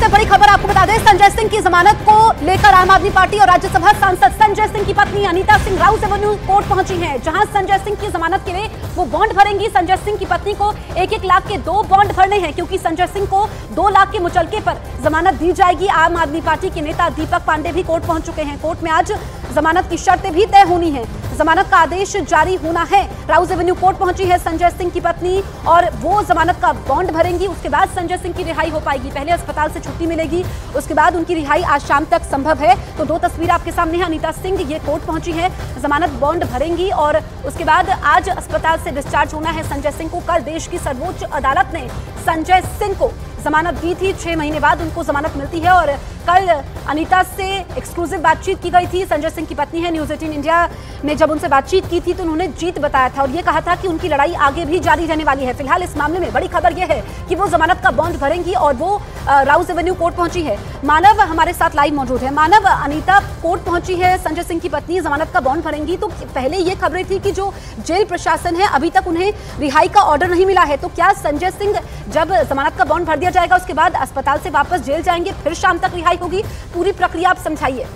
से बड़ी खबर आपको बता दें, संजय सिंह की जमानत को लेकर आम आदमी पार्टी और राज्यसभा सांसद संजय सिंह की पत्नी अनीता सिंह राउज एवेन्यू कोर्ट पहुंची हैं, जहां संजय सिंह की जमानत के लिए वो बॉन्ड भरेंगी। संजय सिंह की पत्नी को 1-1 लाख के 2 बॉन्ड भरने हैं, क्योंकि संजय सिंह को 2 लाख के मुचलके पर जमानत दी जाएगी। आम आदमी पार्टी के नेता दीपक पांडे भी कोर्ट पहुंच चुके हैं। कोर्ट में आज जमानत की शर्तें भी तय होनी है, जमानत का आदेश जारी होना है। राउज एवेन्यू कोर्ट पहुंची है संजय सिंह की पत्नी और वो जमानत का बॉन्ड भरेंगी। उसके बाद संजय सिंह की रिहाई हो पाएगी। पहले अस्पताल से छुट्टी मिलेगी, उसके बाद उनकी रिहाई आज शाम तक संभव है। तो 2 तस्वीर आपके सामने है। अनीता सिंह ये कोर्ट पहुंची है, जमानत बॉन्ड भरेंगी और उसके बाद आज अस्पताल से डिस्चार्ज होना है संजय सिंह को। कल देश की सर्वोच्च अदालत ने संजय सिंह को जमानत दी थी, 6 महीने बाद उनको जमानत मिलती है। और कल अनीता से एक्सक्लूसिव बातचीत की गई थी। संजय सिंह की पत्नी है, न्यूज़ 18 इंडिया ने जब उनसे बातचीत की थी तो उन्होंने जीत बताया था और ये कहा था कि उनकी लड़ाई आगे भी जारी रहने वाली है। फिलहाल इस मामले में बड़ी खबर यह है कि वो जमानत का बॉन्ड भरेंगी और वो राउज एवेन्यू कोर्ट पहुंची है। मानव हमारे साथ लाइव मौजूद है। मानव, अनीता कोर्ट पहुंची है, संजय सिंह की पत्नी जमानत का बॉन्ड भरेंगी, तो पहले ये खबरें थी कि जो जेल प्रशासन है अभी तक उन्हें रिहाई का ऑर्डर नहीं मिला है, तो क्या संजय सिंह जब जमानत का बॉन्ड भर दिया जाएगा उसके बाद अस्पताल से वापस जेल जाएंगे, फिर शाम तक रिहाई होगी? पूरी प्रक्रिया आप समझाइए।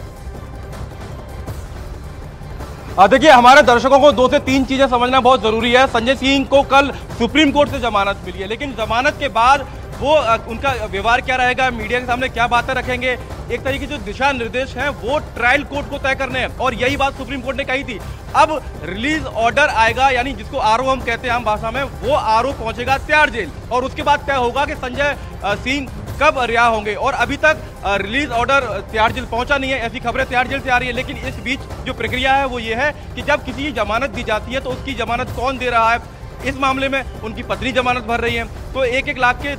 देखिए, हमारे दर्शकों को 2 से 3 चीजें समझना बहुत जरूरी है। संजय सिंह को कल सुप्रीम कोर्ट से जमानत मिली है, लेकिन जमानत के बाद वो उनका व्यवहार क्या रहेगा, मीडिया के सामने क्या बातें रखेंगे, एक तरीके जो दिशा निर्देश हैं वो ट्रायल कोर्ट को तय करने हैं और यही बात सुप्रीम कोर्ट ने कही थी। अब रिलीज ऑर्डर आएगा, यानी जिसको आरओ हम कहते हैं आम भाषा में, वो आरओ पहुंचेगा तिहाड़ जेल और उसके बाद तय होगा कि संजय सिंह कब रिहा होंगे। और अभी तक रिलीज ऑर्डर तिहाड़ जेल पहुंचा नहीं है, ऐसी खबरें तिहाड़ जेल से आ रही है। लेकिन इस बीच जो प्रक्रिया है वो ये है कि जब किसी की जमानत दी जाती है तो उसकी जमानत कौन दे रहा है। इस मामले में उनकी पत्नी जमानत भर रही है, तो 1-1 लाख के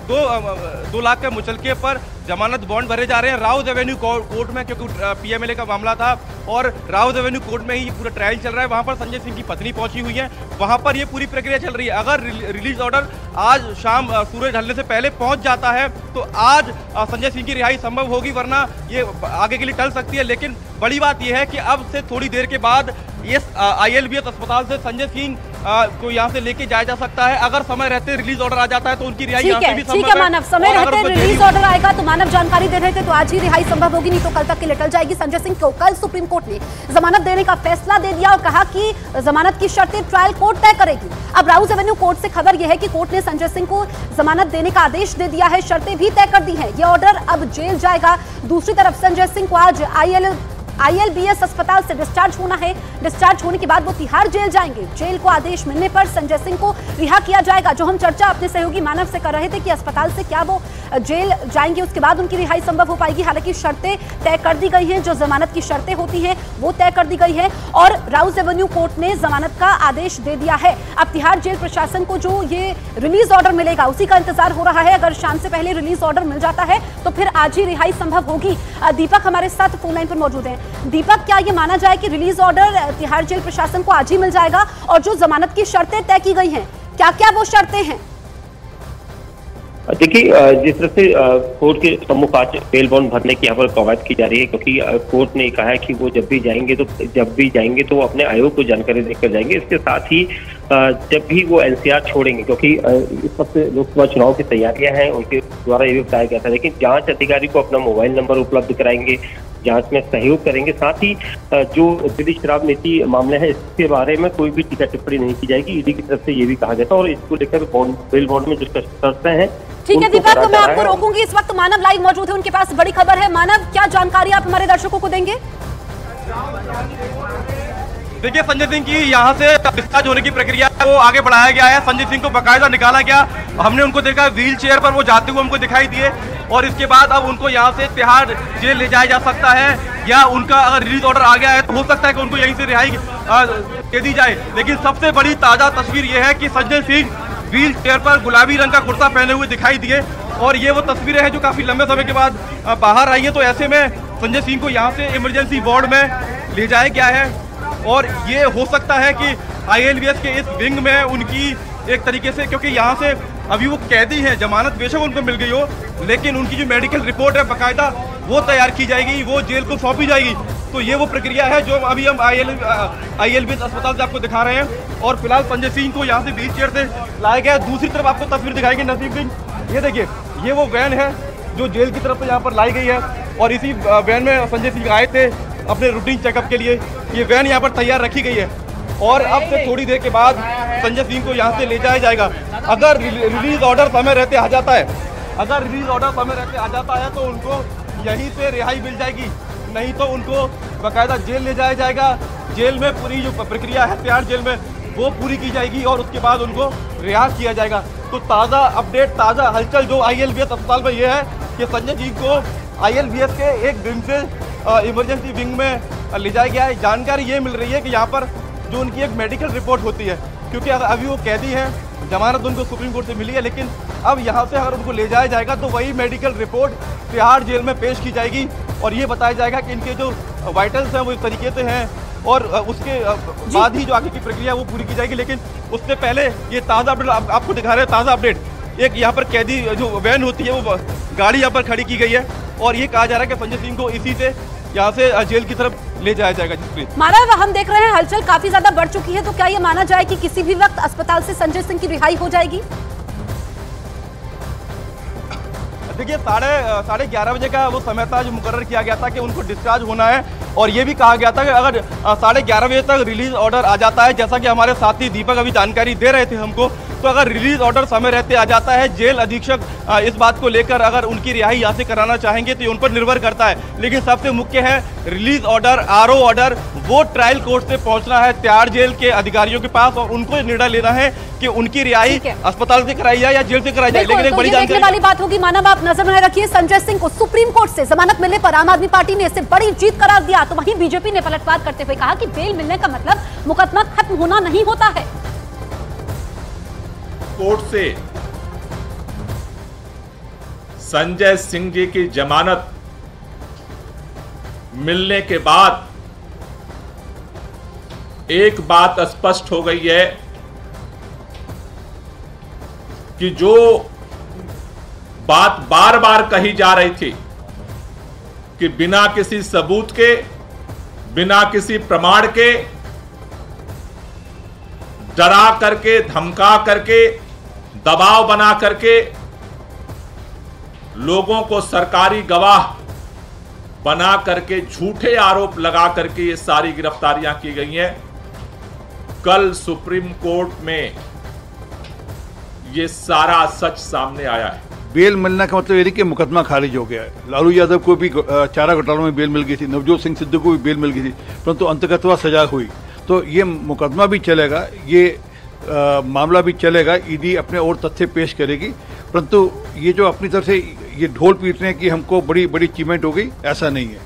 2 लाख के मुचलके पर जमानत बॉन्ड भरे जा रहे हैं राउज एवेन्यू कोर्ट में, क्योंकि पीएमएलए का मामला था और राउज एवेन्यू कोर्ट में ही पूरा ट्रायल चल रहा है। वहां पर संजय सिंह की पत्नी पहुंची हुई है, वहां पर ये पूरी प्रक्रिया चल रही है। अगर रिलीज ऑर्डर आज शाम सूरज ढलने से पहले पहुंच जाता है तो आज संजय सिंह की रिहाई संभव होगी, वरना ये आगे के लिए टल सकती है। लेकिन बड़ी बात यह है कि अब से थोड़ी देर के बाद इस ILBS अस्पताल से संजय सिंह को यहाँ से लेके जाया जा सकता है। अगर समय रहते रिलीज ऑर्डर आ जाता है तो उनकी रिहाई यहाँ से भी संभव है। ठीक है मानव, समय रहते रिलीज ऑर्डर आएगा तो मानव जानकारी दे रहे थे, तो आज ही रिहाई संभव होगी, नहीं तो कल तक के लिए टल जाएगी। संजय सिंह को कल सुप्रीम कोर्ट ने जमानत देने का फैसला दे दिया और कहा कि जमानत की शर्तें ट्रायल कोर्ट तय करेगी। अब राउज एवेन्यू कोर्ट से खबर यह है कि कोर्ट ने संजय सिंह को जमानत देने का आदेश दे दिया है, शर्तें भी तय कर दी है। ये ऑर्डर अब जेल जाएगा। दूसरी तरफ संजय सिंह को आज ILBS अस्पताल से डिस्चार्ज होना है। डिस्चार्ज होने के बाद वो तिहाड़ जेल जाएंगे। जेल को आदेश मिलने पर संजय सिंह को रिहा किया जाएगा। जो हम चर्चा अपने सहयोगी मानव से कर रहे थे कि अस्पताल से क्या वो जेल जाएंगे, उसके बाद उनकी रिहाई संभव हो पाएगी। हालांकि शर्तें तय कर दी गई हैं, जो जमानत की शर्तें होती हैं वो तय कर दी गई है और राउज एवेन्यू कोर्ट ने जमानत का आदेश दे दिया है। अब तिहाड़ जेल प्रशासन को जो ये रिलीज ऑर्डर मिलेगा उसी का इंतजार हो रहा है। अगर शाम से पहले रिलीज ऑर्डर मिल जाता है तो फिर आज ही रिहाई संभव होगी। दीपक हमारे साथ फोन लाइन पर मौजूद है। दीपक, क्या ये माना जाए कि रिलीज ऑर्डर तिहाड़ जेल प्रशासन को आज ही मिल जाएगा और जो जमानत की शर्तें तय की गई हैं, क्या क्या वो शर्तें हैं? देखिए, जिस तरह से कोर्ट के सम्मुख आज बेल बॉन्ड भरने की यहाँ पर कवायद की जा रही है, क्योंकि कोर्ट ने कहा है कि वो जब भी जाएंगे तो अपने आयोग को जानकारी देकर जाएंगे। इसके साथ ही जब भी वो NCR छोड़ेंगे, क्योंकि इस वक्त लोकसभा चुनाव की तैयारियां हैं, उनके द्वारा ये भी बताया गया था, लेकिन जांच अधिकारी को अपना मोबाइल नंबर उपलब्ध कराएंगे, जांच में सहयोग करेंगे। साथ ही जो दिल्ली शराब नीति मामले है इसके बारे में कोई भी टीका टिप्पणी नहीं की जाएगी। ईडी की तरफ से ये भी कहा गया था और इसको लेकर बेल बॉन्ड में जो शर्तें हैं। ठीक है दीपक, तो मैं आपको रोकूंगी। इस वक्त मानव लाइव मौजूद है, उनके पास बड़ी खबर है। मानव, क्या जानकारी आप हमारे दर्शकों को देंगे? देखिए, संजय सिंह की यहाँ से डिस्चार्ज होने की प्रक्रिया को आगे बढ़ाया गया है। संजय सिंह को बाकायदा निकाला गया, हमने उनको देखा व्हील चेयर पर वो जाते हुए हमको दिखाई दिए और इसके बाद अब उनको यहाँ से तिहाड़ जेल ले जाया जा सकता है या उनका अगर रिलीज ऑर्डर आ गया है तो हो सकता है कि उनको यहीं से रिहाई दे दी जाए। लेकिन सबसे बड़ी ताजा तस्वीर ये है कि संजय सिंह व्हील चेयर पर गुलाबी रंग का कुर्ता पहने हुए दिखाई दिए और ये वो तस्वीरें हैं जो काफी लंबे समय के बाद बाहर आई है। तो ऐसे में संजय सिंह को यहाँ से इमरजेंसी वार्ड में ले जाया गया है और ये हो सकता है कि ILBS के इस विंग में उनकी एक तरीके से, क्योंकि यहाँ से अभी वो कैदी हैं, जमानत बेशक उनको मिल गई हो, लेकिन उनकी जो मेडिकल रिपोर्ट है बाकायदा वो तैयार की जाएगी, वो जेल को सौंपी जाएगी। तो ये वो प्रक्रिया है जो अभी हम ILBS अस्पताल से आपको दिखा रहे हैं और फिलहाल संजय सिंह को यहाँ से व्हील चेयर से लाया गया है। दूसरी तरफ आपको तस्वीर दिखाएंगे नसीब सिंह, ये देखिए, ये वो वैन है जो जेल की तरफ से यहाँ पर लाई गई है और इसी वैन में संजय सिंह आए थे अपने रूटीन चेकअप के लिए। ये वैन यहाँ पर तैयार रखी गई है और अब से थोड़ी देर के बाद संजय सिंह को यहाँ से ले जाया जाएगा। अगर रिलीज ऑर्डर समय रहते आ जाता है, अगर रिलीज ऑर्डर समय रहते आ जाता है तो उनको यहीं से रिहाई मिल जाएगी, नहीं तो उनको बाकायदा जेल ले जाया जाएगा। जेल में पूरी जो प्रक्रिया है तिहाड़ जेल में वो पूरी की जाएगी और उसके बाद उनको रिहा किया जाएगा। तो ताज़ा अपडेट, ताज़ा हलचल जो ILBS अस्पताल में ये है कि संजय सिंह को ILBS के एक विंग से इमरजेंसी विंग में ले जाया गया है। जानकारी ये मिल रही है कि यहाँ पर जो उनकी एक मेडिकल रिपोर्ट होती है, क्योंकि अभी वो कैदी हैं, जमानत उनको सुप्रीम कोर्ट से मिली है, लेकिन अब यहाँ से अगर उनको ले जाया जाएगा तो वही मेडिकल रिपोर्ट तिहाड़ जेल में पेश की जाएगी और ये बताया जाएगा कि इनके जो वाइटल्स हैं वो इस तरीके से हैं और उसके बाद ही जो आगे की प्रक्रिया वो पूरी की जाएगी। लेकिन उससे पहले ये ताज़ा अपडेट आपको दिखा रहे हैं। ताज़ा अपडेट, एक यहाँ पर कैदी जो वैन होती है वो गाड़ी यहाँ पर खड़ी की गई है और ये कहा जा रहा है कि संजय सिंह को इसी से यहाँ से जेल की तरफ ले जाया जाएगा। जिसप्रीत, मानव, हम देख रहे हैं हलचल काफी ज्यादा बढ़ चुकी है, तो क्या ये माना जाए कि किसी भी वक्त अस्पताल से संजय सिंह की रिहाई हो जाएगी? देखिए 11:30 बजे का वो समय था जो मुकर्रर किया गया था कि उनको डिस्चार्ज होना है और ये भी कहा गया था कि अगर 11:30 बजे तक रिलीज ऑर्डर आ जाता है, जैसा कि हमारे साथी दीपक अभी जानकारी दे रहे थे हमको, तो अगर रिलीज ऑर्डर समय रहते आ जाता है, जेल अधीक्षक इस बात को लेकर अगर उनकी रिहाई यहाँ से कराना चाहेंगे तो ये उन पर निर्भर करता है। लेकिन सबसे मुख्य है रिलीज ऑर्डर, RO ऑर्डर, वो ट्रायल कोर्ट से पहुंचना है तिहाड़ जेल के अधिकारियों के पास और उनको निर्णय लेना है कि उनकी रिहाई अस्पताल से कराई जाए या जेल से कराई जाए। लेकिन एक बड़ी देखने वाली बात होगी। मानव, आप नजर बनाए रखिए। संजय सिंह को सुप्रीम कोर्ट से जमानत मिलने पर आम आदमी पार्टी ने इसे बड़ी जीत करार दिया, तो वहीं बीजेपी ने पलटवार करते हुए कहा कि बेल मिलने का मतलब मुकदमा खत्म होना नहीं होता है। कोर्ट से संजय सिंह जी की जमानत मिलने के बाद एक बात स्पष्ट हो गई है कि जो बात बार बार कही जा रही थी कि बिना किसी सबूत के, बिना किसी प्रमाण के, डरा करके, धमका करके, दबाव बना करके लोगों को सरकारी गवाह बना करके झूठे आरोप लगा करके ये सारी गिरफ्तारियां की गई हैं। कल सुप्रीम कोर्ट में ये सारा सच सामने आया है। बेल मिलने का मतलब ये नहीं कि मुकदमा खारिज हो गया है। लालू यादव को भी चारा घोटालों में बेल मिल गई थी, नवजोत सिंह सिद्धू को भी बेल मिल गई थी, परंतु अंततः सजा हुई। तो ये मुकदमा भी चलेगा, ये मामला भी चलेगा, ईडी अपने और तथ्य पेश करेगी, परंतु ये जो अपनी तरफ से ये ढोल पीट रहे हैं कि हमको बड़ी बड़ी अचीवमेंट हो गई, ऐसा नहीं है।